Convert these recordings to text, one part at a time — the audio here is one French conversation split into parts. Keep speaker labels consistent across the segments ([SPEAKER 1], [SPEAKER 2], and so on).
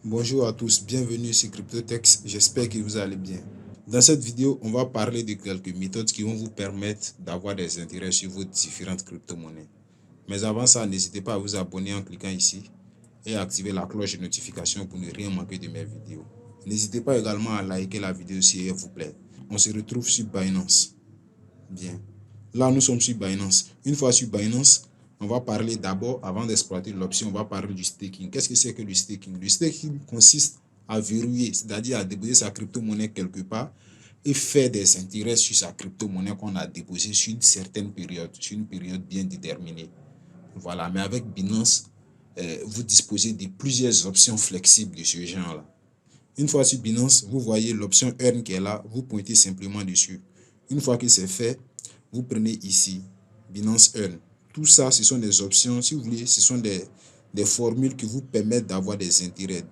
[SPEAKER 1] Bonjour à tous, bienvenue sur CryptoTex, j'espère que vous allez bien. Dans cette vidéo, on va parler de quelques méthodes qui vont vous permettre d'avoir des intérêts sur vos différentes crypto-monnaies. Mais avant ça, n'hésitez pas à vous abonner en cliquant ici et à activer la cloche de notification pour ne rien manquer de mes vidéos. N'hésitez pas également à liker la vidéo si elle vous plaît. On se retrouve sur Binance. Bien. Là, nous sommes sur Binance. Une fois sur Binance, on va parler d'abord, avant d'exploiter l'option, on va parler du staking. Qu'est-ce que c'est que le staking? Le staking consiste à verrouiller, c'est-à-dire à déposer sa crypto-monnaie quelque part et faire des intérêts sur sa crypto-monnaie qu'on a déposée sur une certaine période, sur une période bien déterminée. Voilà, mais avec Binance, vous disposez de plusieurs options flexibles de ce genre-là. Une fois sur Binance, vous voyez l'option Earn qui est là, vous pointez simplement dessus. Une fois que c'est fait, vous prenez ici, Binance Earn. Tout ça, ce sont des options, si vous voulez, ce sont des formules qui vous permettent d'avoir des intérêts,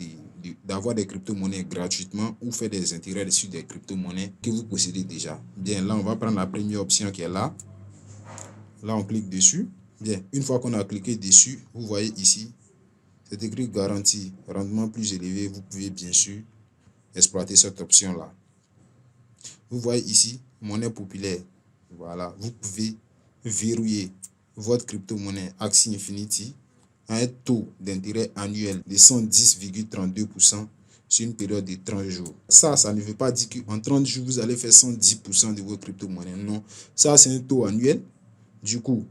[SPEAKER 1] d'avoir des crypto-monnaies gratuitement ou faire des intérêts sur des crypto-monnaies que vous possédez déjà. Bien, là, on va prendre la première option qui est là. Là, on clique dessus. Bien, une fois qu'on a cliqué dessus, vous voyez ici, c'est écrit garantie, rendement plus élevé. Vous pouvez bien sûr exploiter cette option-là. Vous voyez ici, monnaie populaire. Voilà, vous pouvez verrouiller votre crypto-monnaie Axie Infinity à un taux d'intérêt annuel de 110,32% sur une période de 30 jours. Ça ne veut pas dire qu'en 30 jours, vous allez faire 110% de vos crypto-monnaies. Non, ça, c'est un taux annuel. Du coup,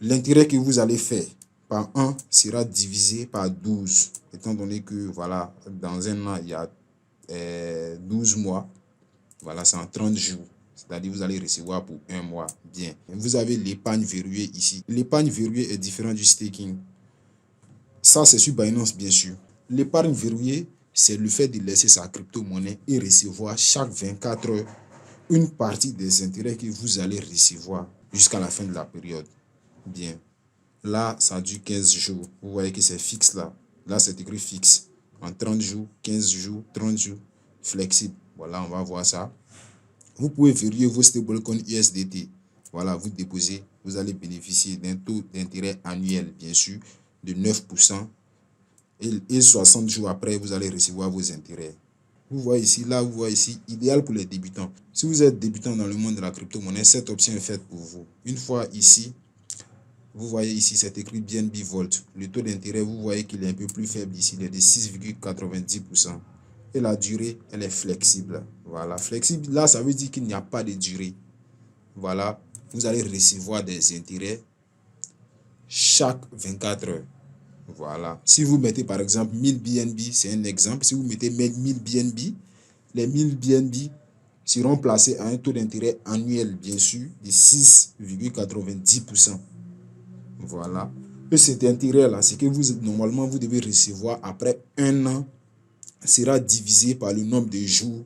[SPEAKER 1] l'intérêt que vous allez faire par an sera divisé par 12, étant donné que, voilà, dans un an, il y a 12 mois. Voilà, c'est en 30 jours. C'est-à-dire vous allez recevoir pour un mois. Bien. Vous avez l'épargne verrouillée ici. L'épargne verrouillée est différente du staking. Ça, c'est sur Binance, bien sûr. L'épargne verrouillée, c'est le fait de laisser sa crypto-monnaie et recevoir chaque 24 heures une partie des intérêts que vous allez recevoir jusqu'à la fin de la période. Bien. Là, ça dure 15 jours. Vous voyez que c'est fixe là. Là, c'est écrit fixe. En 30 jours, 15 jours, 30 jours. Flexible. Voilà, on va voir ça. Vous pouvez verrouiller vos stablecoins USDT. Voilà, vous déposez, vous allez bénéficier d'un taux d'intérêt annuel, bien sûr, de 9%. Et 60 jours après, vous allez recevoir vos intérêts. Vous voyez ici, là, vous voyez ici, idéal pour les débutants. Si vous êtes débutant dans le monde de la crypto-monnaie, cette option est faite pour vous. Une fois ici, vous voyez ici, c'est écrit BNB Volt. Le taux d'intérêt, vous voyez qu'il est un peu plus faible ici, il est de 6,90%. Et la durée, elle est flexible. Voilà, flexible, là, ça veut dire qu'il n'y a pas de durée. Voilà, vous allez recevoir des intérêts chaque 24 heures. Voilà, si vous mettez par exemple 1000 BNB, c'est un exemple. Si vous mettez 1000 BNB, les 1000 BNB seront placés à un taux d'intérêt annuel, bien sûr, de 6,90%. Voilà. Et cet intérêt-là, c'est que normalement, vous devez recevoir après un an, sera divisé par le nombre de jours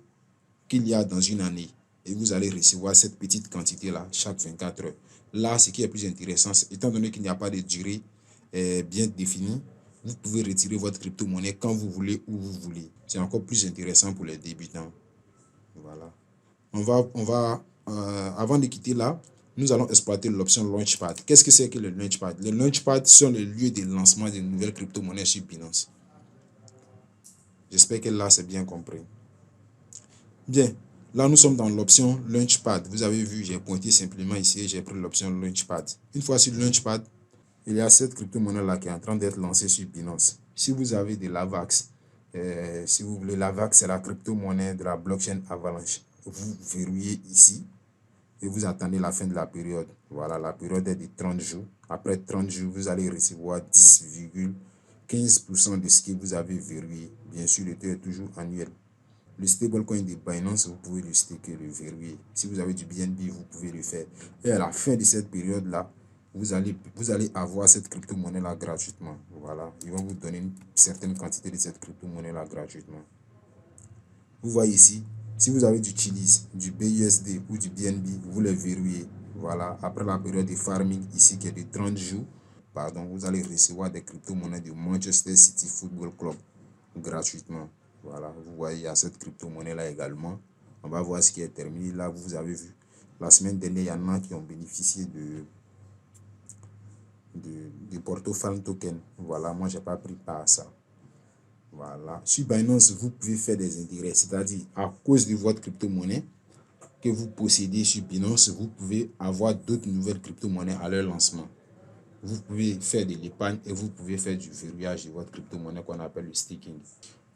[SPEAKER 1] qu'il y a dans une année. Et vous allez recevoir cette petite quantité-là chaque 24 heures. Là, ce qui est plus intéressant, étant donné qu'il n'y a pas de durée bien définie, vous pouvez retirer votre crypto-monnaie quand vous voulez, où vous voulez. C'est encore plus intéressant pour les débutants. Voilà. Avant de quitter là, nous allons exploiter l'option Launchpad. Qu'est-ce que c'est que le Launchpad? Les Launchpads sont les lieux de lancement de nouvelles crypto-monnaies sur Binance. J'espère que là, c'est bien compris. Bien, là, nous sommes dans l'option Launchpad. Vous avez vu, j'ai pointé simplement ici et j'ai pris l'option Launchpad. Une fois sur Launchpad, il y a cette crypto-monnaie-là qui est en train d'être lancée sur Binance. Si vous avez de l'AVAX, si vous voulez, l'AVAX, c'est la crypto-monnaie de la blockchain Avalanche. Vous verrouillez ici et vous attendez la fin de la période. Voilà, la période est de 30 jours. Après 30 jours, vous allez recevoir 10,15% de ce que vous avez verrouillé. Bien sûr, le taux est toujours annuel. Le stablecoin de Binance, vous pouvez le staker, le verrouiller. Si vous avez du BNB, vous pouvez le faire. Et à la fin de cette période-là, vous allez avoir cette crypto-monnaie-là gratuitement. Voilà, ils vont vous donner une certaine quantité de cette crypto-monnaie-là gratuitement. Vous voyez ici, si vous avez du Chiliz, du BUSD ou du BNB, vous les verrouillez. Voilà, après la période de farming ici qui est de 30 jours, pardon, vous allez recevoir des crypto-monnaies de Manchester City Football Club gratuitement. Voilà, vous voyez, il y a cette crypto-monnaie-là également. On va voir ce qui est terminé. Là, vous avez vu, la semaine dernière, il y en a qui ont bénéficié de Portofan Token. Voilà, moi, je n'ai pas pris part à ça. Voilà. Sur Binance, vous pouvez faire des intérêts, c'est-à-dire à cause de votre crypto-monnaie que vous possédez sur Binance, vous pouvez avoir d'autres nouvelles crypto-monnaies à leur lancement. Vous pouvez faire de l'épargne et vous pouvez faire du verrouillage de votre crypto-monnaie qu'on appelle le staking.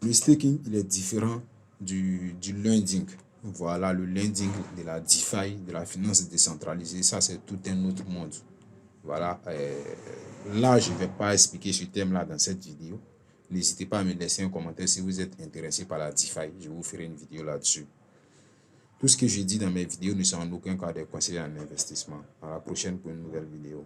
[SPEAKER 1] Le staking, il est différent du lending. Voilà, le lending de la DeFi, de la finance décentralisée, ça c'est tout un autre monde. Voilà, là je ne vais pas expliquer ce thème-là dans cette vidéo. N'hésitez pas à me laisser un commentaire si vous êtes intéressé par la DeFi. Je vous ferai une vidéo là-dessus. Tout ce que je dis dans mes vidéos ne sont en aucun cas des conseils en investissement. À la prochaine pour une nouvelle vidéo.